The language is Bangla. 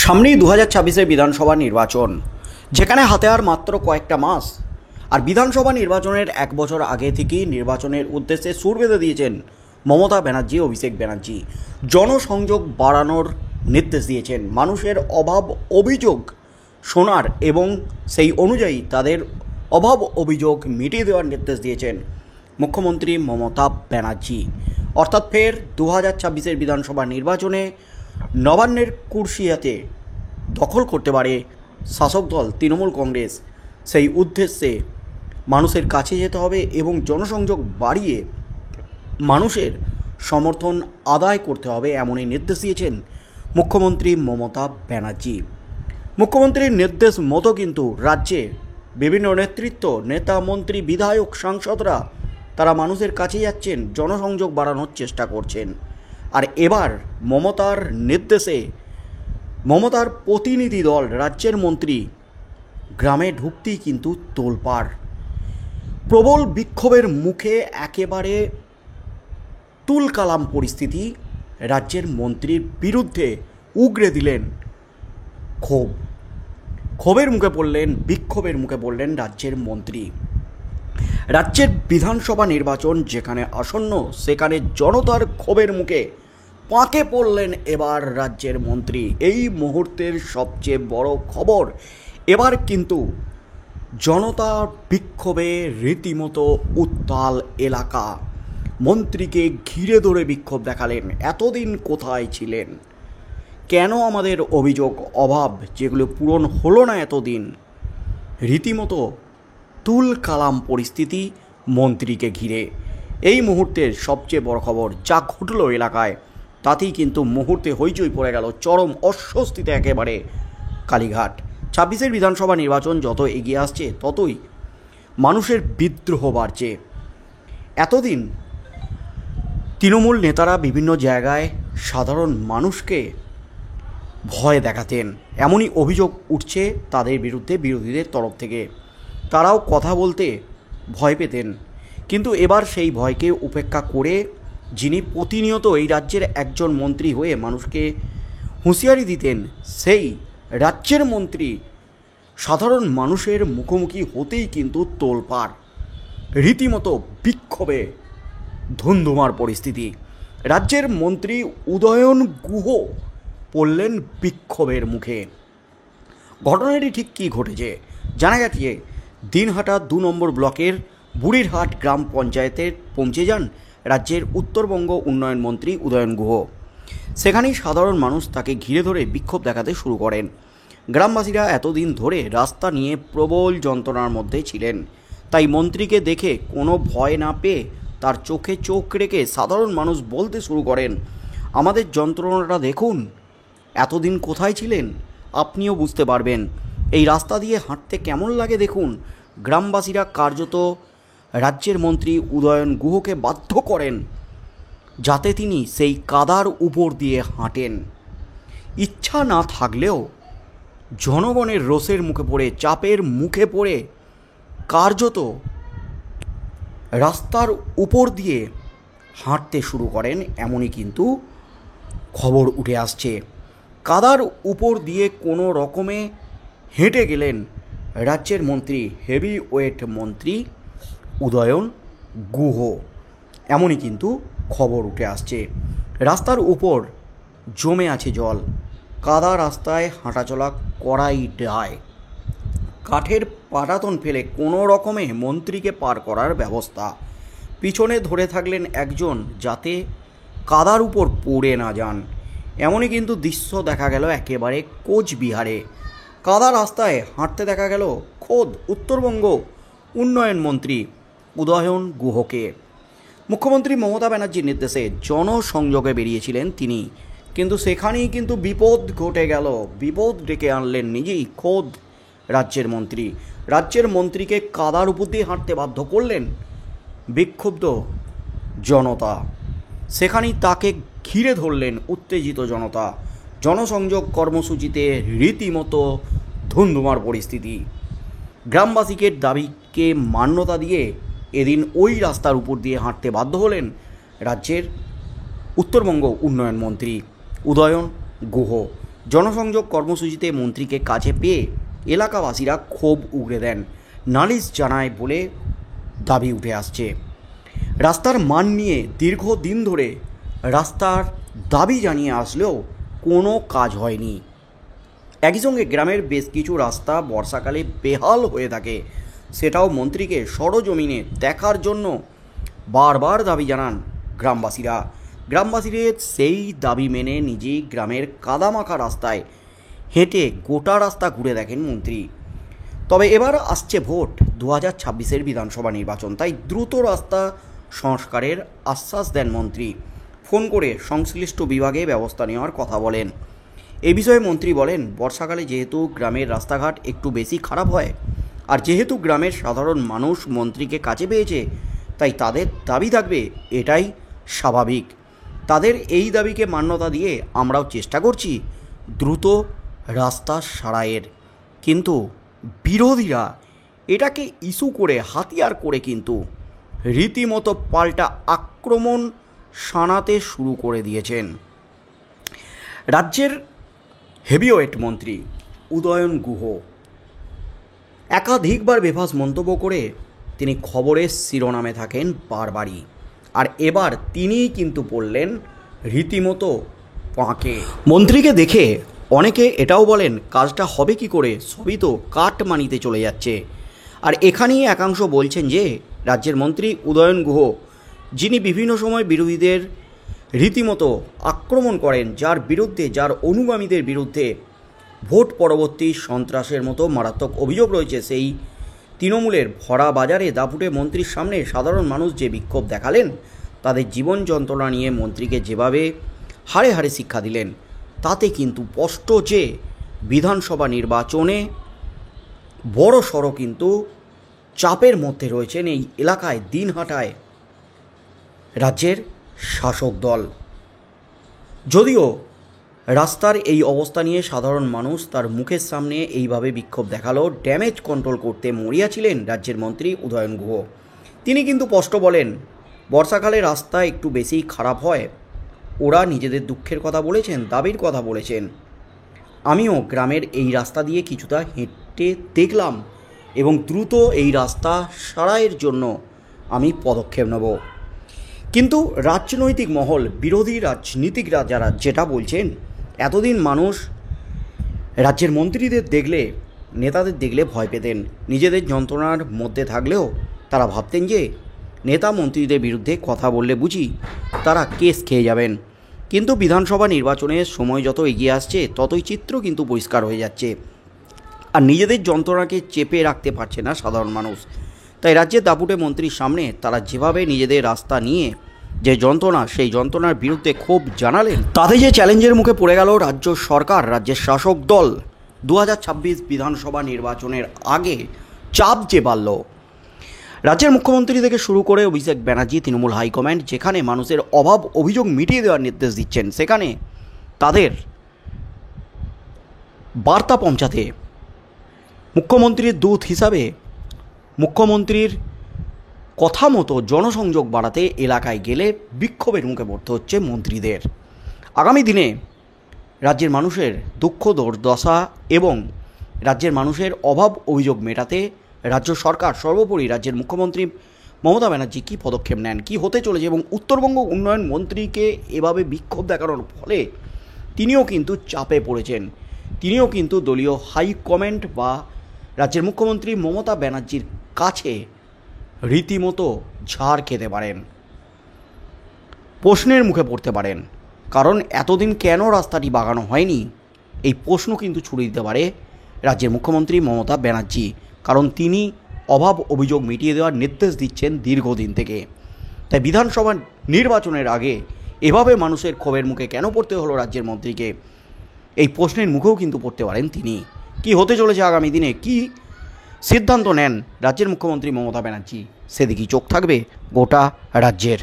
সামনেই 2026-এর বিধানসভা নির্বাচন, যেখানে হাতে আর মাত্র কয়েকটা মাস। আর বিধানসভা নির্বাচনের এক বছর আগে থেকেই নির্বাচনের উদ্দেশ্যে সুর বেঁধে দিয়েছেন মমতা ব্যানার্জি, অভিষেক ব্যানার্জি। জনসংযোগ বাড়ানোর নির্দেশ দিয়েছেন, মানুষের অভাব অভিযোগ শোনার এবং সেই অনুযায়ী তাদের অভাব অভিযোগ মিটিয়ে দেওয়ার নির্দেশ দিয়েছেন মুখ্যমন্ত্রী মমতা ব্যানার্জি। অর্থাৎ ফের 2026-এর বিধানসভা নির্বাচনে নবান্নের কুর্সিয়াতে দখল করতে পারে শাসক দল তৃণমূল কংগ্রেস। সেই উদ্দেশ্যে মানুষের কাছে যেতে হবে এবং জনসংযোগ বাড়িয়ে মানুষের সমর্থন আদায় করতে হবে, এমনই নির্দেশ দিয়েছেন মুখ্যমন্ত্রী মমতা ব্যানার্জি। মুখ্যমন্ত্রীর নির্দেশ মতো কিন্তু রাজ্যে বিভিন্ন নেতৃত্ব, নেতা, মন্ত্রী, বিধায়ক, সাংসদরা তারা মানুষের কাছে যাচ্ছেন, জনসংযোগ বাড়ানোর চেষ্টা করছেন। আর এবার মমতার নির্দেশে মমতার প্রতিনিধি দল, রাজ্যের মন্ত্রী গ্রামে ঢুকতেই কিন্তু তোলপাড়। প্রবল বিক্ষোভের মুখে একেবারে তুলকালাম পরিস্থিতি। রাজ্যের মন্ত্রীর বিরুদ্ধে উগরে দিলেন ক্ষোভের মুখে পড়লেন, বিক্ষোভের মুখে পড়লেন রাজ্যের মন্ত্রী। রাজ্যের বিধানসভা নির্বাচন যেখানে আসন্ন, সেখানে জনতার ক্ষোভের মুখে পাঁকে পড়লেন এবার রাজ্যের মন্ত্রী। এই মুহূর্তের সবচেয়ে বড় খবর, এবার কিন্তু জনতার বিক্ষোভে রীতিমতো উত্তাল এলাকা। মন্ত্রীকে ঘিরে ধরে বিক্ষোভ দেখালেন, এতদিন কোথায় ছিলেন, কেন আমাদের অভিযোগ অভাব যেগুলো পূরণ হলো না এতদিন। রীতিমতো তুলকালাম পরিস্থিতি মন্ত্রীকে ঘিরে। এই মুহূর্তের সবচেয়ে বড় খবর, যা ঘটল এলাকায়, তাতেই কিন্তু মুহূর্তে হইচই পড়ে গেল, চরম অস্বস্তিতে একেবারে কালীঘাট। 26-এর বিধানসভা নির্বাচন যত এগিয়ে আসছে ততই মানুষের বিদ্রোহ বাড়ছে। এতদিন তৃণমূল নেতারা বিভিন্ন জায়গায় সাধারণ মানুষকে ভয় দেখাতেন, এমনই অভিযোগ উঠছে তাদের বিরুদ্ধে বিরোধীদের তরফ থেকে। তারাও কথা বলতে ভয় পেতেন, কিন্তু এবার সেই ভয়কে উপেক্ষা করে যিনি প্রতিনিয়ত এই রাজ্যের একজন মন্ত্রী হয়ে মানুষকে হুঁশিয়ারি দিতেন, সেই রাজ্যের মন্ত্রী সাধারণ মানুষের মুখোমুখি হতেই কিন্তু তোলপাড়, রীতিমতো বিক্ষোভে ধুন্ধুমার পরিস্থিতি। রাজ্যের মন্ত্রী উদয়ন গুহ পড়লেন বিক্ষোভের মুখে। ঘটনাটি ঠিক কী ঘটেছে জানা গেছে, দিনহাটা 2 নম্বর ব্লকের বুড়িরহাট গ্রাম পঞ্চায়েতে পৌঁছে যান রাজ্যের উত্তরবঙ্গ উন্নয়ন মন্ত্রী উদয়ন গুহ। সেখানেই সাধারণ মানুষ তাকে ঘিরে ধরে বিক্ষোভ দেখাতে শুরু করেন। গ্রামবাসীরা এতদিন ধরে রাস্তা নিয়ে প্রবল যন্ত্রণার মধ্যে ছিলেন, তাই মন্ত্রীকে দেখে কোনো ভয় না পেয়ে তার চোখে চোখ রেখে সাধারণ মানুষ বলতে শুরু করেন, আমাদের যন্ত্রণাটা দেখুন, এতদিন কোথায় ছিলেন, আপনিও বুঝতে পারবেন, এই রাস্তা দিয়ে হাঁটতে কেমন লাগে দেখুন। গ্রামবাসীরা কার্যত রাজ্যের মন্ত্রী উদয়ন গুহকে বাধ্য করেন যাতে তিনি সেই কাদার উপর দিয়ে হাঁটেন। ইচ্ছা না থাকলেও জনগণের রোষের মুখে পড়ে, চাপের মুখে পড়ে কার্যত রাস্তার উপর দিয়ে হাঁটতে শুরু করেন, এমনই কিন্তু খবর উঠে আসছে। কাদার উপর দিয়ে কোনো রকমে হেঁটে গেলেন রাজ্যের মন্ত্রী, হেভি ওয়েট মন্ত্রী উদয়ন গুহ, এমনই কিন্তু খবর উঠে আসছে। রাস্তার উপর জমে আছে জল, কাদা রাস্তায় হাঁটাচলা করাই দায়। কাঠের পাটাতন ফেলে কোনো রকমে মন্ত্রীকে পার করার ব্যবস্থা। পিছনে ধরে থাকলেন একজন যাতে কাদার উপর পড়ে না যান। এমনই কিন্তু দৃশ্য দেখা গেল একেবারে কোচবিহারে। কাদা রাস্তায় হাঁটতে দেখা গেল খোদ উত্তরবঙ্গ উন্নয়ন মন্ত্রী উদয়ন গুহকে। মুখ্যমন্ত্রী মমতা ব্যানার্জির নির্দেশে জনসংযোগে বেরিয়েছিলেন তিনি, কিন্তু সেখানেই কিন্তু বিপদ ঘটে গেল। বিপদ ডেকে আনলেন নিজেই খোদ রাজ্যের মন্ত্রী। রাজ্যের মন্ত্রীকে কাদার উপর দিয়ে হাঁটতে বাধ্য করলেন বিক্ষুব্ধ জনতা। সেখানেই তাকে ঘিরে ধরলেন উত্তেজিত জনতা। জনসংযোগ কর্মসূচিতে রীতিমতো ধুন্ধুমার পরিস্থিতি। গ্রামবাসীকে দাবিকে মান্যতা দিয়ে এদিন ওই রাস্তার উপর দিয়ে হাঁটতে বাধ্য হলেন রাজ্যের উত্তরবঙ্গ উন্নয়ন মন্ত্রী উদয়ন গুহ। জনসংযোগ কর্মসূচিতে মন্ত্রীকে কাছে পেয়ে এলাকাবাসীরা ক্ষোভ উগরে দেন, নালিশ জানায় বলে দাবি উঠে আসছে। রাস্তার মান নিয়ে দীর্ঘদিন ধরে রাস্তার দাবি জানিয়ে আসলেও কোনো কাজ হয়নি। একই সঙ্গে গ্রামের বেশ কিছু রাস্তা বর্ষাকালে বেহাল হয়ে থাকে, সেটাও মন্ত্রীকে সরজমিনে দেখার জন্য বারবার দাবি জানান গ্রামবাসীরা। গ্রামবাসীদের সেই দাবি মেনে নিজেই গ্রামের কাদামাখা রাস্তায় হেঁটে গোটা রাস্তা ঘুরে দেখেন মন্ত্রী। তবে এবার আসছে ভোট, 2026-এর বিধানসভা নির্বাচন, তাই দ্রুত রাস্তা সংস্কারের আশ্বাস দেন মন্ত্রী। ফোন করে সংশ্লিষ্ট বিভাগে ব্যবস্থা নেওয়ার কথা বলেন। এই বিষয়ে মন্ত্রী বলেন, বর্ষাকালে যেহেতু গ্রামের রাস্তাঘাট একটু বেশি খারাপ হয়, আর যেহেতু গ্রামের সাধারণ মানুষ মন্ত্রীকে কাছে পেয়েছে, তাই তাদের দাবি থাকবে, এটাই স্বাভাবিক। তাদের এই দাবিকে মান্যতা দিয়ে আমরাও চেষ্টা করছি দ্রুত রাস্তা সারাইয়ের। কিন্তু বিরোধীরা এটাকে ইস্যু করে হাতিয়ার করে কিন্তু রীতিমতো পাল্টা আক্রমণ শানাতে শুরু করে দিয়েছেন। রাজ্যের হেভিওয়েট মন্ত্রী উদয়ন গুহ একাধিকবার বেফাঁস মন্তব্য করে তিনি খবরের শিরোনামে থাকেন বারবারই, আর এবার তিনিই কিন্তু পড়লেন রীতিমতো পাঁকে। মন্ত্রীকে দেখে অনেকে এটাও বলেন, কাজটা হবে কি করে, সবই তো কাটমানিতে চলে যাচ্ছে। আর এখানেই একাংশ বলছেন যে রাজ্যের মন্ত্রী উদয়ন গুহ, যিনি বিভিন্ন সময় বিরোধীদের রীতিমতো আক্রমণ করেন, যার বিরুদ্ধে, যার অনুগামীদের বিরুদ্ধে ভোট পরবর্তী সন্ত্রাসের মতো মারাত্মক অভিযোগ রয়েছে, সেই তৃণমূলের ভরা বাজারে দাপুটে মন্ত্রীর সামনে সাধারণ মানুষ যে বিক্ষোভ দেখালেন, তাদের জীবন যন্ত্রণা নিয়ে মন্ত্রীকে যেভাবে হাড়ে হাড়ে শিক্ষা দিলেন, তাতে কিন্তু স্পষ্ট যে বিধানসভা নির্বাচনে বড় সড়ো কিন্তু চাপের মধ্যে রয়েছেন এই এলাকায় দিনহাটায় রাজ্যের শাসক দল। যদিও রাস্তার এই অবস্থা নিয়ে সাধারণ মানুষ তার মুখের সামনে এইভাবে বিক্ষোভ দেখালো, ড্যামেজ কন্ট্রোল করতে মরিয়া ছিলেন রাজ্যের মন্ত্রী উদয়ন গুহ। তিনি কিন্তু স্পষ্ট বলেন, বর্ষাকালে রাস্তা একটু বেশি খারাপ হয়, ওরা নিজেদের দুঃখের কথা বলেছেন, দাবির কথা বলেছেন। আমিও গ্রামের এই রাস্তা দিয়ে কিছুটা হেঁটে দেখলাম এবং দ্রুত এই রাস্তা সারাইয়ের জন্য আমি পদক্ষেপ নেব। কিন্তু রাজনৈতিক মহল, বিরোধী রাজনীতিকরা যারা যেটা বলছেন, এতদিন মানুষ রাজ্যের মন্ত্রীদের দেখলে, নেতাদের দেখলে ভয় পেতেন, নিজেদের যন্ত্রণার মধ্যে থাকলেও তারা ভাবতেন যে নেতা মন্ত্রীদের বিরুদ্ধে কথা বললে বুঝি তারা কেস খেয়ে যাবেন। কিন্তু বিধানসভা নির্বাচনের সময় যত এগিয়ে আসছে, ততই চিত্র কিন্তু পরিষ্কার হয়ে যাচ্ছে, আর নিজেদের যন্ত্রণাকে চেপে রাখতে পারছে না সাধারণ মানুষ। তাই রাজ্যের দাপুটে মন্ত্রীর সামনে তারা যেভাবে নিজেদের রাস্তা নিয়ে যে যন্ত্রণা, সেই যন্ত্রণার বিরুদ্ধে ক্ষোভ জানালেন, তাতে যে চ্যালেঞ্জের মুখে পড়ে গেল রাজ্য সরকার, রাজ্যের শাসক দল, 2026 বিধানসভা নির্বাচনের আগে চাপ যে বাড়ল। রাজ্যের মুখ্যমন্ত্রী থেকে শুরু করে অভিষেক ব্যানার্জি, তৃণমূল হাইকমান্ড যেখানে মানুষের অভাব অভিযোগ মিটিয়ে দেওয়ার নির্দেশ দিচ্ছেন, সেখানে তাদের বার্তা পৌঁছাতে মুখ্যমন্ত্রীর দূত হিসাবে মুখ্যমন্ত্রীর কথা মতো জনসংযোগ বাড়াতে এলাকায় গেলে বিক্ষোভের মুখে পড়তে হচ্ছে মন্ত্রীদের। আগামী দিনে রাজ্যের মানুষের দুঃখ দুর্দশা এবং রাজ্যের মানুষের অভাব অভিযোগ মেটাতে রাজ্য সরকার, সর্বোপরি রাজ্যের মুখ্যমন্ত্রী মমতা ব্যানার্জি কী পদক্ষেপ নেন, কী হতে চলেছে, এবং উত্তরবঙ্গ উন্নয়ন মন্ত্রীকে এভাবে বিক্ষোভ দেখানোর ফলে তিনিও কিন্তু চাপে পড়েছেন। তিনিও কিন্তু দলীয় হাইকমান্ড বা রাজ্যের মুখ্যমন্ত্রী মমতা ব্যানার্জির কাছে রীতিমতো ঝাড় খেতে পারেন, প্রশ্নের মুখে পড়তে পারেন। কারণ এতদিন কেন রাস্তাটি বাগানো হয়নি, এই প্রশ্ন কিন্তু ছুড়ে দিতে পারে রাজ্যের মুখ্যমন্ত্রী মমতা ব্যানার্জি, কারণ তিনি অভাব অভিযোগ মিটিয়ে দেওয়ার নির্দেশ দিচ্ছেন দীর্ঘদিন থেকে। তাই বিধানসভা নির্বাচনের আগে এভাবে মানুষের ক্ষোভের মুখে কেন পড়তে হলো রাজ্যের মন্ত্রীকে, এই প্রশ্নের মুখেও কিন্তু পড়তে পারেন তিনি। কি হতে চলেছে আগামী দিনে, কি সিদ্ধান্ত নেন রাজ্যের মুখ্যমন্ত্রী মমতা ব্যানার্জি, সেদিকেই চোখ থাকবে গোটা রাজ্যের।